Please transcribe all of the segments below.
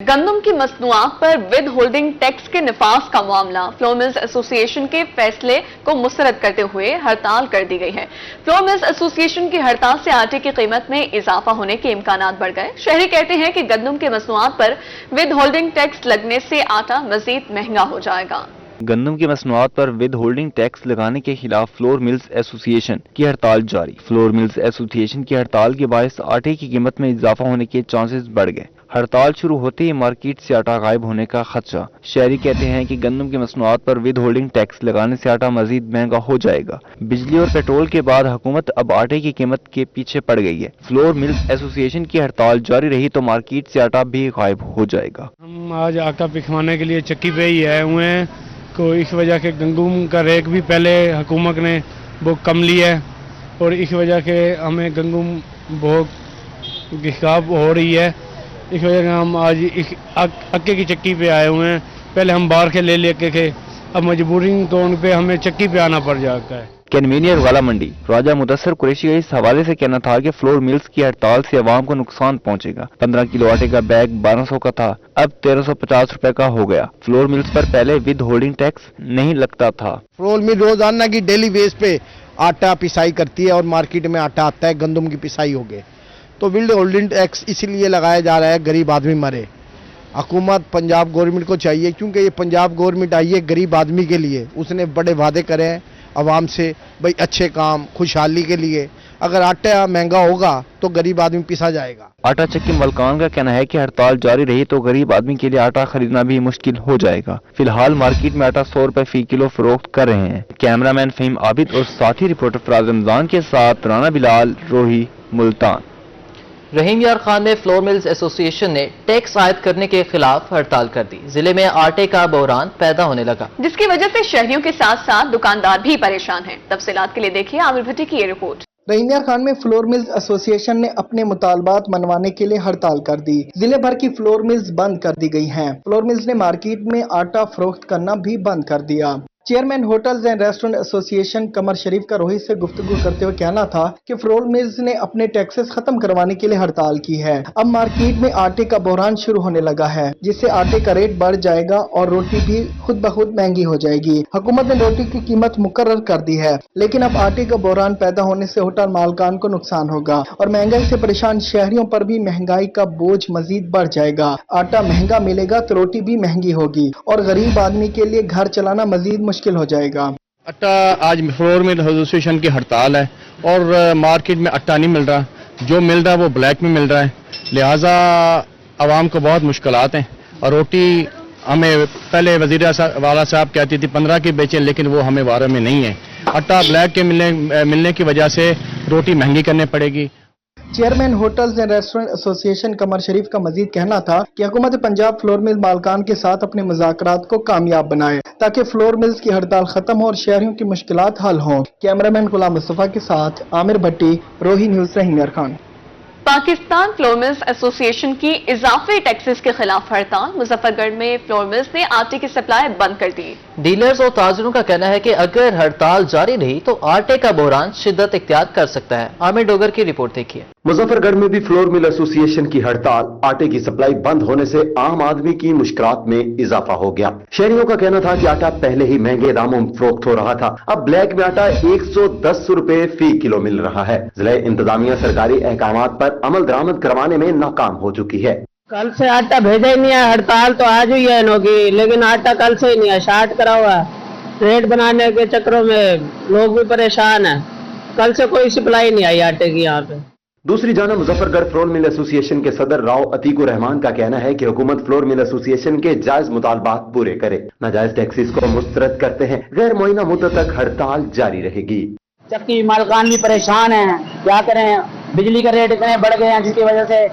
گندم کی مصنوعات پر ود ہولڈنگ ٹیکس کے نفاذ کا معاملہ فلور ملز ایسوسی ایشن کے فیصلے کو مسترد کرتے ہوئے ہڑتال کر دی گئی ہے۔ فلور ملز ایسوسی ایشن کی ہڑتال سے آٹے کی قیمت میں اضافہ ہونے کے امکانات بڑھ گئے۔ شہری کہتے ہیں کہ گندم کی مصنوعات پر ود ہولڈنگ ٹیکس لگنے سے آٹا مزید مہنگا ہو جائے گا۔ گندم کی مصنوعات پر ود ہولڈنگ ٹیکس لگانے کے خلاف فلور ملز ایسوسی ایشن کی ہڑتال جاری۔ فلور ملز ایسوسی ایشن کی ہڑتال کے باعث آٹے کی قیمت میں اضافہ ہونے کے چانسز بڑھ گئے۔ ہڑتال شروع ہوتے ہی مارکیٹ سے آٹا غائب ہونے کا خدشہ۔ شہری کہتے ہیں کہ گندم کی مصنوعات پر ود ہولڈنگ ٹیکس لگانے سے آٹا مزید مہنگا ہو جائے گا۔ بجلی اور پیٹرول کے بعد حکومت اب آٹے کی قیمت کے پیچھے پڑ گئی ہے۔ فلور ملز ایسوسی ایشن کی ہڑتال جاری رہی تو مارکیٹ سے آٹا بھی غائب ہو جائے گا۔ ہم آج آٹا پکھوانے کے لیے چکی پہ ہی آئے ہوئے ہیں کو اس وجہ کے گندم کا ریٹ بھی پہلے حکومت نے بہت کم لیا ہے اور اس وجہ کے ہمیں گندم بہت گھساب ہو رہی ہے۔ اس وجہ سے ہم آج اکے کی چکی پہ آئے ہوئے ہیں۔ پہلے ہم باہر کے لے کے تھے، اب مجبوری طور پہ ہمیں چکی پہ آنا پڑ جاتا ہے۔ کنوینئر والا منڈی راجہ مدثر قریشی کا اس حوالے سے کہنا تھا کہ فلور ملز کی ہڑتال سے عوام کو نقصان پہنچے گا۔ 15 کلو آٹے کا بیگ 1200 کا تھا، اب 1350 روپے کا ہو گیا۔ فلور ملز پر پہلے ود ہولڈنگ ٹیکس نہیں لگتا تھا۔ فلور مل روزانہ کی ڈیلی بیس پہ آٹا پسائی کرتی ہے اور مارکیٹ میں آٹا آتا ہے گندم کی پسائی ہو گئے، تو ود ہولڈنگ ٹیکس اس لیے لگایا جا رہا ہے غریب آدمی مرے۔ حکومت پنجاب گورنمنٹ کو چاہیے، کیونکہ یہ پنجاب گورنمنٹ آئی ہے غریب آدمی کے لیے، اس نے بڑے وعدے کرے ہیں عوام سے، بھئی اچھے کام خوشحالی کے لیے۔ اگر آٹا مہنگا ہوگا تو غریب آدمی پیسا جائے گا۔ آٹا چکی ملکان کا کہنا ہے کہ ہڑتال جاری رہی تو غریب آدمی کے لیے آٹا خریدنا بھی مشکل ہو جائے گا۔ فی الحال مارکیٹ میں آٹا 100 روپے فی کلو فروخت کر رہے ہیں۔ کیمرہ مین فہیم عابد اور ساتھی رپورٹر فراز رمضان کے ساتھ رانا بلال، روہی، ملتان۔ رحیم یار خان میں فلور ملز ایسوسی ایشن نے ٹیکس عائد کرنے کے خلاف ہڑتال کر دی۔ ضلع میں آٹے کا بحران پیدا ہونے لگا، جس کی وجہ سے شہریوں کے ساتھ ساتھ دکاندار بھی پریشان ہیں۔ تفصیلات کے لیے دیکھیے عامر بھٹی کی یہ رپورٹ۔ رحیم یار خان میں فلور ملز ایسوسی ایشن نے اپنے مطالبات منوانے کے لیے ہڑتال کر دی۔ ضلع بھر کی فلور ملز بند کر دی گئی ہیں۔ فلور ملز نے مارکیٹ میں آٹا فروخت کرنا بھی بند کر دیا۔ چیئرمین ہوٹلز اینڈ ریسٹورنٹ ایسوسی ایشن قمر شریف کا روہی سے گفتگو کرتے ہوئے کہنا تھا کہ فلور ملز نے اپنے ٹیکسز ختم کروانے کے لیے ہڑتال کی ہے۔ اب مارکیٹ میں آٹے کا بحران شروع ہونے لگا ہے، جس سے آٹے کا ریٹ بڑھ جائے گا اور روٹی بھی خود بخود مہنگی ہو جائے گی۔ حکومت نے روٹی کی قیمت مقرر کر دی ہے، لیکن اب آٹے کا بحران پیدا ہونے سے ہوٹل مالکان کو نقصان ہوگا اور مہنگائی سے پریشان شہریوں پر بھی مہنگائی کا بوجھ مزید بڑھ جائے گا۔ آٹا مہنگا ملے گا تو روٹی بھی مہنگی ہوگی اور غریب آدمی کے لیے گھر چلانا مزید مشکل ہو جائے گا۔ آٹا آج فلور مل ایسوسی ایشن کی ہڑتال ہے اور مارکیٹ میں آٹا نہیں مل رہا، جو مل رہا ہے وہ بلیک میں مل رہا ہے، لہٰذا عوام کو بہت مشکلات ہیں۔ اور روٹی ہمیں پہلے وزیر والا صاحب کہتی تھی 15 کی بیچیں، لیکن وہ ہمیں وارہ میں نہیں ہے۔ آٹا بلیک کے ملنے کی وجہ سے روٹی مہنگی کرنے پڑے گی۔ چیئرمین ہوٹلز اینڈ ریسٹورنٹ ایسوسی ایشن قمر شریف کا مزید کہنا تھا کہ حکومت پنجاب فلور مل مالکان کے ساتھ اپنے مذاکرات کو کامیاب بنائے تاکہ فلور ملز کی ہڑتال ختم ہو اور شہریوں کی مشکلات حل ہوں۔ کیمرہ مین غلام مصطفیٰ کے ساتھ عامر بھٹی، روہی نیوز، رحیم یار خان۔ پاکستان فلور ملز ایسوسی ایشن کی اضافی ٹیکسز کے خلاف ہڑتال۔ مظفر گڑھ میں فلور ملز نے آٹے کی سپلائی بند کر دی۔ ڈیلرز اور تاجروں کا کہنا ہے کہ اگر ہڑتال جاری رہی تو آٹے کا بحران شدت اختیار کر سکتا ہے۔ عامر ڈوگر کی رپورٹ دیکھیے۔ مظفر گڑھ میں بھی فلور مل ایسوسی ایشن کی ہڑتال۔ آٹے کی سپلائی بند ہونے سے عام آدمی کی مشکلات میں اضافہ ہو گیا۔ شہریوں کا کہنا تھا کہ آٹا پہلے ہی مہنگے داموں میں فروخت ہو رہا تھا، اب بلیک میں آٹا 110 روپے فی کلو مل رہا ہے۔ ضلع انتظامیہ سرکاری احکامات پر عمل درآمد کروانے میں ناکام ہو چکی ہے۔ کل سے آٹا بھیجا ہی نہیں ہے، ہڑتال تو آج ہوئی ہے انہوں کی، لیکن آٹا کل سے ہی نہیں ہے، شارٹ کرا ہوا ہے۔ ریٹ بنانے کے چکروں میں لوگ بھی پریشان ہیں، کل سے کوئی سپلائی نہیں آئی آٹے کی یہاں پہ۔ دوسری جانب مظفر گڑھ فلور مل ایسوسی ایشن کے صدر راؤ عتیق الرحمان کا کہنا ہے کہ حکومت فلور مل ایسوسی ایشن کے جائز مطالبات پورے کرے، ناجائز ٹیکسز کو مسترد کرتے ہیں، غیر معینہ مدت تک ہڑتال جاری رہے گی۔ چکی مالکان بھی پریشان ہیں، کیا کریں، بجلی کا ریٹ اتنے بڑھ گئے ہیں جس کی وجہ سے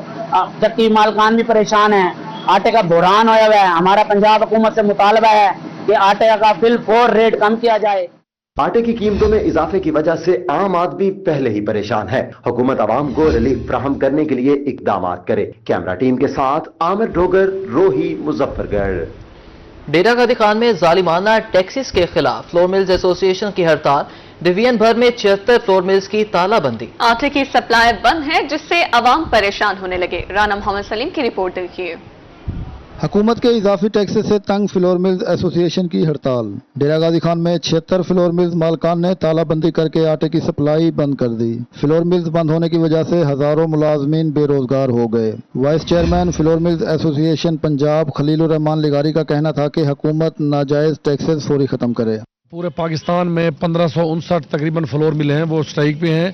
چکی مالکان بھی پریشان ہیں۔ آٹے کا بحران ہوا ہے، ہمارا پنجاب حکومت سے مطالبہ ہے کہ آٹے کا بالفور ریٹ کم کیا جائے۔ آٹے کی قیمتوں میں اضافے کی وجہ سے عام آدمی پہلے ہی پریشان ہے، حکومت عوام کو ریلیف فراہم کرنے کے لیے اقدامات کرے۔ کیمرہ ٹیم کے ساتھ عامر ڈوگر، روہی، مظفر گڑھ۔ ڈیرہ غازی خان میں ظالمانہ ٹیکسز کے خلاف فلور ملز ایسوسی ایشن کی ہڑتال۔ ڈویژن بھر میں 76 فلور ملز کی تالہ بندی۔ آٹے کی سپلائی بند ہے جس سے عوام پریشان ہونے لگے۔ رانا محمد سلیم کی رپورٹ دیکھیے۔ हुकूमत के इजाफी टैक्स से तंग फ्लोर मिल्स एसोसिएशन की हड़ताल। डेरा गाजी खान में 76 फ्लोर मिल्स मालकान ने तालाबंदी करके आटे की सप्लाई बंद कर दी। फ्लोर मिल्स बंद होने की वजह से हजारों मुलाजमीन बेरोजगार हो गए। Vice chairman flour mills association Punjab Khalilur Rahman लिगारी का कहना था कि हुकूमत नाजायज टैक्सेस फौरी खत्म करे। पूरे पाकिस्तान में 1559 तकरीबन फ्लोर मिल हैं, वो स्ट्राइक पे हैं।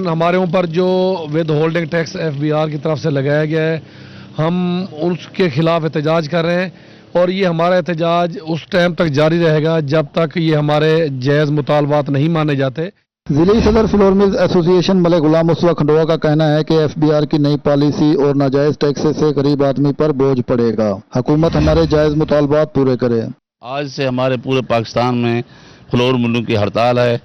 हमारे ऊपर जो विद होल्डिंग टैक्स FBR की तरफ से लगाया गया है, हम उसके खिलाफ एहतजाज कर रहे हैं और ये हमारा एहतजाज उस टाइम तक जारी रहेगा जब तक ये हमारे जायज़ मुतालबात नहीं माने जाते। जिले सदर floor mills association Malik Ghulam Mustafa Khandoba का कहना है कि FBR की नई पॉलिसी और नाजायज टैक्स से गरीब आदमी पर बोझ पड़ेगा। हुकूमत हमारे जायज़ मुतालबात पूरे करे। आज से हमारे पूरे पाकिस्तान में फ्लोर मिलों की हड़ताल है।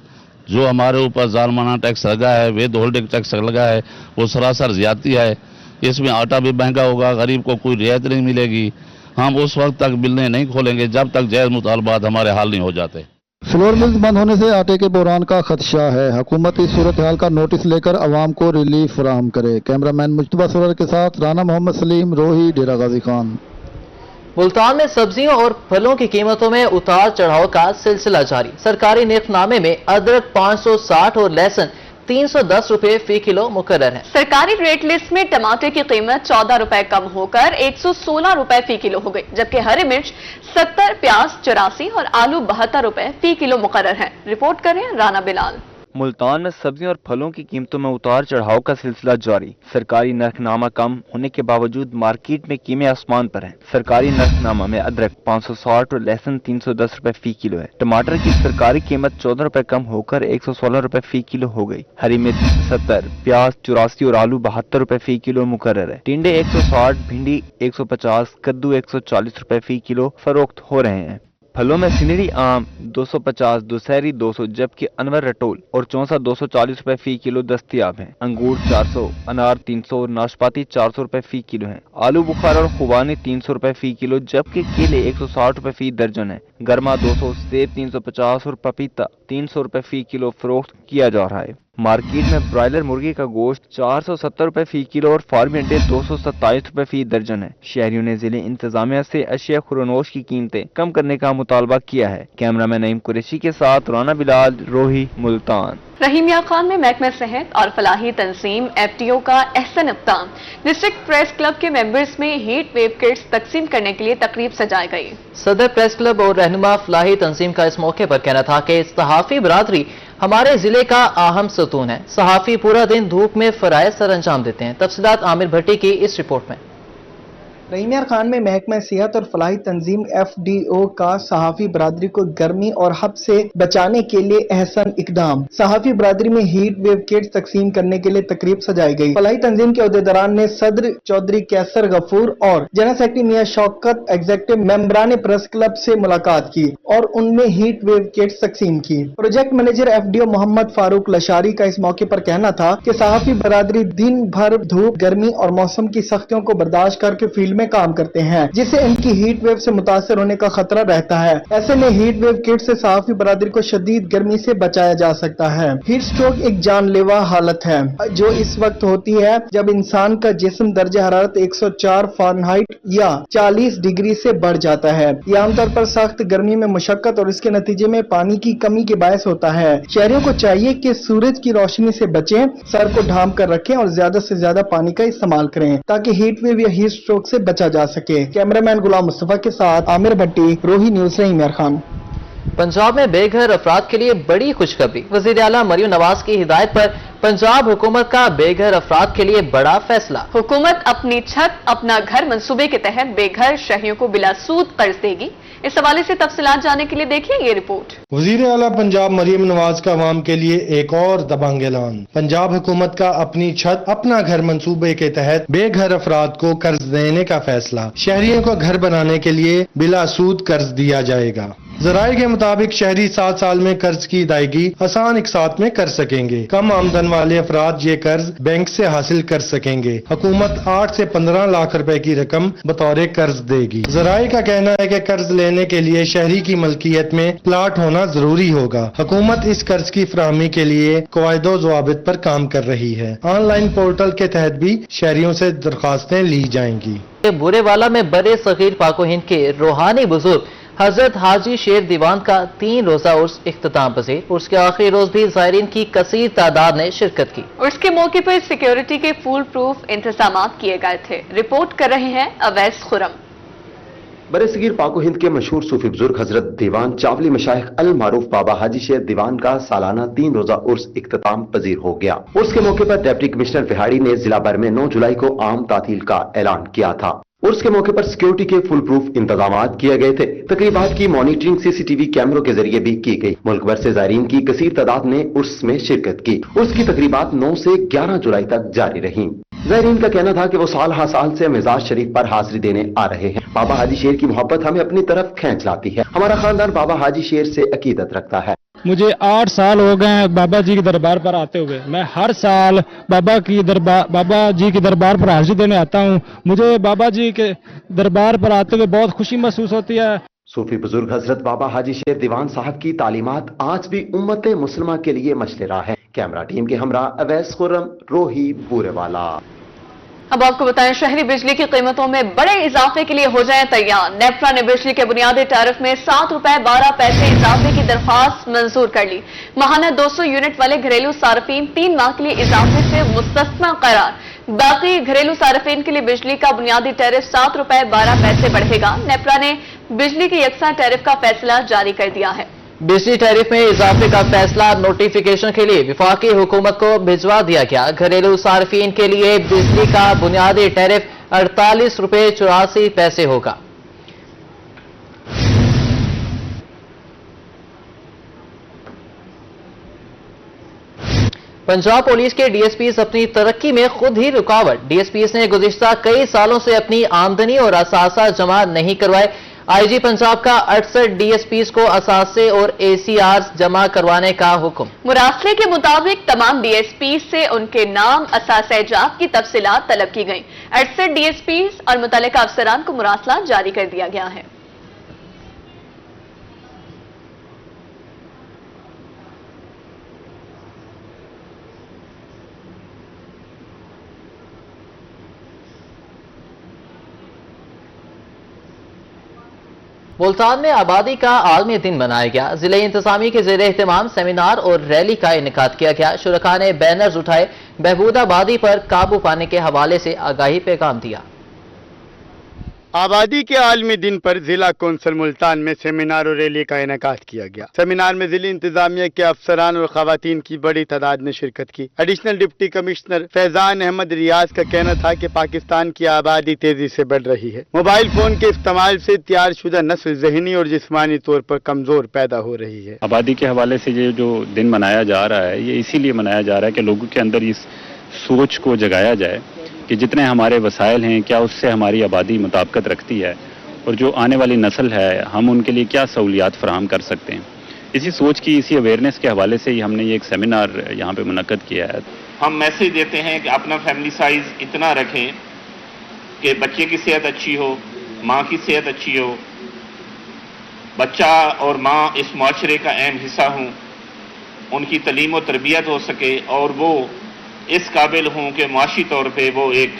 जो हमारे ऊपर जालमाना टैक्स लगा है, विद होल्डिंग टैक्स लगा है, वो सरासर ज्यादती है। इसमें आटा भी महंगा होगा, गरीब को कोई रियायत नहीं मिलेगी। हम उस वक्त तक मिलने नहीं खोलेंगे जब तक जायज़ मुतालबात हमारे हाल नहीं हो जाते। फ्लोर मिल्स बंद होने से आटे के बहरान का खदशा है। हुकूमत इस सूरत हाल का नोटिस लेकर अवाम को रिलीफ फराहम करे। कैमरामैन मुज्तबा सुरर के साथ राना मोहम्मद सलीम, रोही, डेरा गाजी खान। मुल्तान में सब्जियों और फलों की कीमतों में उतार चढ़ाव का सिलसिला जारी। सरकारी नेकनामे में अदरक 560 और लहसुन 310 रुपए फी किलो मुकर्रर है। सरकारी रेट लिस्ट में टमाटर की कीमत 14 रुपए कम होकर 116 रुपए फी किलो हो गई, जबकि हरी मिर्च 70, प्याज 84 और आलू 72 रुपए फी किलो मुकर्रर है। रिपोर्ट करें राना बिलाल। मुल्तान में सब्जियों और फलों की कीमतों में उतार चढ़ाव का सिलसिला जारी। सरकारी नरखनामा कम होने के बावजूद मार्केट में कीमतें आसमान पर हैं। सरकारी नरखनामा में अदरक 560 और लहसुन 310 रुपए फी किलो है। टमाटर की सरकारी कीमत 14 रुपए कम होकर 116 रुपए फी किलो हो गई। हरी मिर्च 70, प्याज 84 और आलू 72 रुपए फी किलो मुकर्रर है। टिंडे 160, भिंडी 150, कद्दू 140 रुपए फी किलो फरोख्त हो रहे हैं। फलों में सिनरी आम 250, दुसहरी 200, जबकि अनवर रटोल और चौसा 240 रुपए फी किलो दस्तयाब हैं। अंगूर 400, अनार 300 और नाशपाती 400 रुपए फी किलो हैं। आलू बुखारा और खुबानी 300 रुपए फी किलो, जबकि केले 160 रुपए फी दर्जन है। गर्मा 200, सेब 350 और पपीता 300 रुपए फी किलो फरोख्त किया जा रहा है। मार्केट में ब्रायलर मुर्गी का गोश्त 470 रुपए फी किलो और फार्मी अंडे 227 रुपए फी दर्जन है। शहरियों ने जिले इंतजामिया से अशिया खुरनोश की कीमतें कम करने का मुतालबा किया है। कैमरामैन नईम कुरैशी के साथ राना बिलाल, रोही, मुल्तान। रहीमिया खान में महकमा सेहत और फलाही तंजीम FTO का एहसन इक़्तिदाम। डिस्ट्रिक्ट प्रेस क्लब के मेंबर्स में हीट वेव किट्स तकसीम करने के लिए तकरीब सजाई गई। सदर प्रेस क्लब और रहनुमा फलाही तंजीम का इस मौके पर कहना था कि सहाफ़ी बरादरी हमारे जिले का अहम सतून है। सहाफ़ी पूरा दिन धूप में फराइज़ सर अंजाम देते हैं। तफसीलात आमिर भट्टी की इस रिपोर्ट में। रहीमिया खान में महकमा सेहत और फलाही तंजीम FDO का सहाफ़ी बरादरी को गर्मी और हब से बचाने के लिए एहसन इकदाम। सहाफ़ी बरादरी में हीट वेव किट्स तकसीम करने के लिए तकरीब सजाई गई। फलाही तंजीम के अहदेदारान ने सदर चौधरी कैसर गफूर और जनरल सेक्रेटरी मियां शौकत एग्जीक्यूटिव मेंबरान प्रेस क्लब से मुलाकात की और उनमें हीट वेव किट्स तकसीम की। Project manager FDO Mohammad Farooq Lashari का इस मौके पर कहना था कि सहाफ़ी बरादरी दिन भर धूप, गर्मी और मौसम की सख्तियों को बर्दाश्त करके फील्ड में काम करते हैं, जिससे इनकी हीट वेव से मुतासर होने का खतरा रहता है। ऐसे में हीट वेव किट से सहाफ़ी बरादरी को शदीद गर्मी से बचाया जा सकता है। हीट स्ट्रोक एक जानलेवा हालत है जो इस वक्त होती है जब इंसान का जिस्म दर्जा हरारत 104 फ़ारेनहाइट या 40 डिग्री से बढ़ जाता है। यह आमतौर पर सख्त गर्मी में मुशक्कत और इसके नतीजे में पानी की कमी के बायस होता है। शहरियों को चाहिए कि सूरज की रोशनी से बचें, सर को ढांप कर रखें और ज्यादा से ज्यादा पानी का इस्तेमाल करें ताकि हीट वेव या हीट स्ट्रोक से बचा जा सके। कैमरामैन गुलाम मुस्तफा के साथ आमिर भट्टी, रोही न्यूज़, रहीमिया खान। पंजाब में बेघर अफराद के लिए बड़ी खुशखबरी। वज़ीर आला मरियम नवाज की हिदायत पर पंजाब हुकूमत का बेघर अफराद के लिए बड़ा फैसला। हुकूमत अपनी छत अपना घर मंसूबे के तहत बेघर शहरियों को बिला सूद कर्ज देगी। इस हवाले से तफसीलात जानने के लिए देखिए ये रिपोर्ट। वज़ीर आला पंजाब मरियम नवाज का अवाम के लिए एक और दबंग ऐलान। पंजाब हुकूमत का अपनी छत अपना घर मंसूबे के तहत बेघर अफराद को कर्ज देने का फैसला। शहरियों को घर बनाने के लिए बिला सूद कर्ज दिया जाएगा। ज़राए के मुताबिक शहरी 7 साल में कर्ज की अदायगी आसान एक साथ में कर सकेंगे। कम आमदन वाले अफराद ये कर्ज बैंक से हासिल कर सकेंगे। हुकूमत 8 से 15 लाख रुपए की रकम बतौर कर्ज देगी। ज़राए का कहना है कि कर्ज लेने के लिए शहरी की मलकियत में प्लाट होना जरूरी होगा। हुकूमत इस कर्ज की फराहमी के लिए कवायदो ज़वाबित पर काम कर रही है। ऑनलाइन पोर्टल के तहत भी शहरियों से दरखास्तें ली जाएंगी। बुरेवाला में बड़े सगीर पाको हिंद के रूहानी बुजुर्ग हजरत हाजी शेर दीवान का 3 रोजा उर्स इख्तिताम पजीर। उर्स के आखिरी रोज भी ज़ायरीन की कसीर तादाद ने शिरकत की। उर्स के मौके पर सिक्योरिटी के फुल प्रूफ इंतजाम किए गए थे। रिपोर्ट कर रहे हैं अवैस खुरम। बरे सगीर पाको हिंद के मशहूर सूफी बुजुर्ग हजरत दीवान चावली मशाइख अल मारूफ बाबा हाजी शेर दीवान का सालाना 3 रोजा उर्स इख्तिताम पजीर हो गया। उर्स के मौके पर डिप्टी कमिश्नर विहाड़ी ने जिला भर में 9 जुलाई को आम तातील का ऐलान किया था। उर्स के मौके पर सिक्योरिटी के फुल प्रूफ इंतजाम किए गए थे। तकरीबात की मॉनिटरिंग सीसीटीवी कैमरों के जरिए भी की गई। मुल्क भर से ज़ायरीन की कसीर तादाद ने उर्स में शिरकत की। उर्स की तकरीबात 9 से 11 जुलाई तक जारी रहीं। ज़ायरीन का कहना था कि वो साल हर साल से मिजाज शरीफ पर हाजिरी देने आ रहे हैं। बाबा हाजी शेर की मोहब्बत हमें अपनी तरफ खींच लाती है। हमारा खानदान बाबा हाजी शेर से अकीदत रखता है। मुझे 8 साल हो गए हैं बाबा जी के दरबार पर आते हुए। मैं हर साल बाबा जी के दरबार पर हाजिरी देने आता हूँ। मुझे बाबा जी के दरबार पर आते हुए बहुत खुशी महसूस होती है। सूफी बुजुर्ग हजरत बाबा हाजी शेर दीवान साहब की तालीमात आज भी उम्मत मुस्लिमा के लिए मशले है। कैमरा टीम के हमरा अवैस खुर्रम, रोही बुरेवाला। अब आपको बताएं, शहरी बिजली की कीमतों में बड़े इजाफे के लिए हो जाएं तैयार। नेफ्रा ने बिजली के बुनियादी टैरिफ में 7 रुपए 12 पैसे इजाफे की दरख्वास्त मंजूर कर ली। माहाना 200 यूनिट वाले घरेलू सार्फिन 3 माह के लिए इजाफे से मुस्तस्ना करार। बाकी घरेलू सार्फिन के लिए बिजली का बुनियादी टैरिफ 7 रुपए 12 पैसे बढ़ेगा। नेफ्रा ने बिजली के यकसा टैरिफ का फैसला जारी कर दिया है। बिजली टैरिफ में इजाफे का फैसला नोटिफिकेशन के लिए वफाकी हुकूमत को भिजवा दिया गया। घरेलू सार्फिन के लिए बिजली का बुनियादी टैरिफ 48 रुपए 84 पैसे होगा। पंजाब पुलिस के डीएसपीज अपनी तरक्की में खुद ही रुकावट। डीएसपीज ने गुज़िश्ता कई सालों से अपनी आमदनी और असासा जमा नहीं करवाए। आईजी पंजाब का 68 डीएसपीज को असासे और एसीआर जमा करवाने का हुक्म। मुरासले के मुताबिक तमाम डीएसपी से उनके नाम, असासे जात की तफसीलात तलब की गई। 68 डीएसपीज और मुतल्लिका अफसरान को मुरासला जारी कर दिया गया है। मुल्तान में आबादी का आलमी दिन मनाया गया। जिले इंतजामी के ज़ेरे एहतमाम सेमिनार और रैली का इनेकाद किया गया। शुरका ने बैनर्स उठाए, बहबूद आबादी पर काबू पाने के हवाले से आगाही पैगाम दिया। आबादी के आलमी दिन पर जिला कौंसिल मुल्तान में सेमिनार और रैली का इनेकाद किया गया। सेमिनार में जिले इंतजामिया के अफसरान और खवातीन की बड़ी तादाद ने शिरकत की। Additional deputy commissioner Faizan Ahmed Riaz का कहना था कि पाकिस्तान की आबादी तेजी से बढ़ रही है। मोबाइल फोन के इस्तेमाल से तैयारशुदा नस्ल जहनी और जिस्मानी तौर पर कमजोर पैदा हो रही है। आबादी के हवाले से ये जो दिन मनाया जा रहा है, ये इसीलिए मनाया जा रहा है कि लोगों के अंदर इस सोच को जगाया जाए कि जितने हमारे वसाइल हैं, क्या उससे हमारी आबादी मुताबिकत रखती है और जो आने वाली नस्ल है, हम उनके लिए क्या सहूलियात फराहम कर सकते हैं। इसी सोच की, इसी अवेयरनेस के हवाले से ही हमने ये एक सेमिनार यहाँ पे मुनक्कद किया है। हम मैसेज देते हैं कि अपना फैमिली साइज इतना रखें कि बच्चे की सेहत अच्छी हो, माँ की सेहत अच्छी हो, बच्चा और माँ इस माशरे का अहम हिस्सा हों, उनकी तालीम और तरबियत हो सके और वो इस काबिल हों कि माशी तौर पे वो एक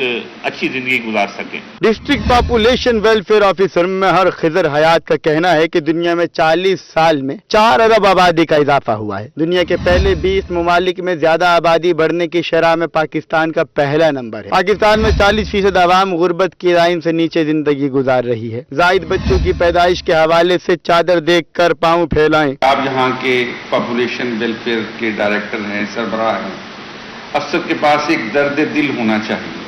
अच्छी जिंदगी गुजार सकें। डिस्ट्रिक्ट पॉपुलेशन वेलफेयर ऑफिसर महर खिजर हयात का कहना है कि दुनिया में 40 साल में 4 अरब आबादी का इजाफा हुआ है। दुनिया के पहले 20 ममालिक में ज्यादा आबादी बढ़ने की शरह में पाकिस्तान का पहला नंबर है। पाकिस्तान में 40% आवाम गुर्बत की लाइन से नीचे जिंदगी गुजार रही है। जायद बच्चों की पैदाइश के हवाले से चादर देख कर पाँव फैलाएं। आप यहाँ के पॉपुलेशन वेलफेयर के डायरेक्टर हैं, सरबराह हैं, अफसर के पास एक दर्द दिल होना चाहिए।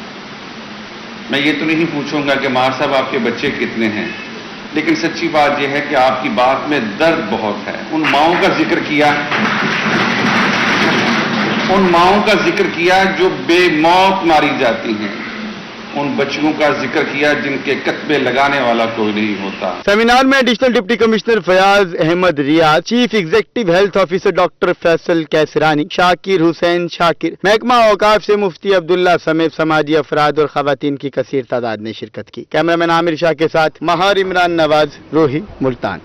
मैं ये तो नहीं पूछूंगा कि मार साहब आपके बच्चे कितने हैं, लेकिन सच्ची बात यह है कि आपकी बात में दर्द बहुत है। उन माओं का जिक्र किया जो बेमौत मारी जाती हैं, उन बच्चियों का जिक्र किया जिनके कत्बे लगाने वाला कोई नहीं होता। सेमिनार में additional deputy commissioner Fayyaz Ahmed Riaz, chief executive health officer doctor Faisal Qaisrani, Shakir Hussain Shakir, महकमा औकाफ से मुफ्ती अब्दुल्ला समेत समाजी अफराद और खवातीन की कसीर तादाद ने शिरकत की। कैमरामैन आमिर शाह के साथ महार इमरान नवाज, रोही, मुल्तान।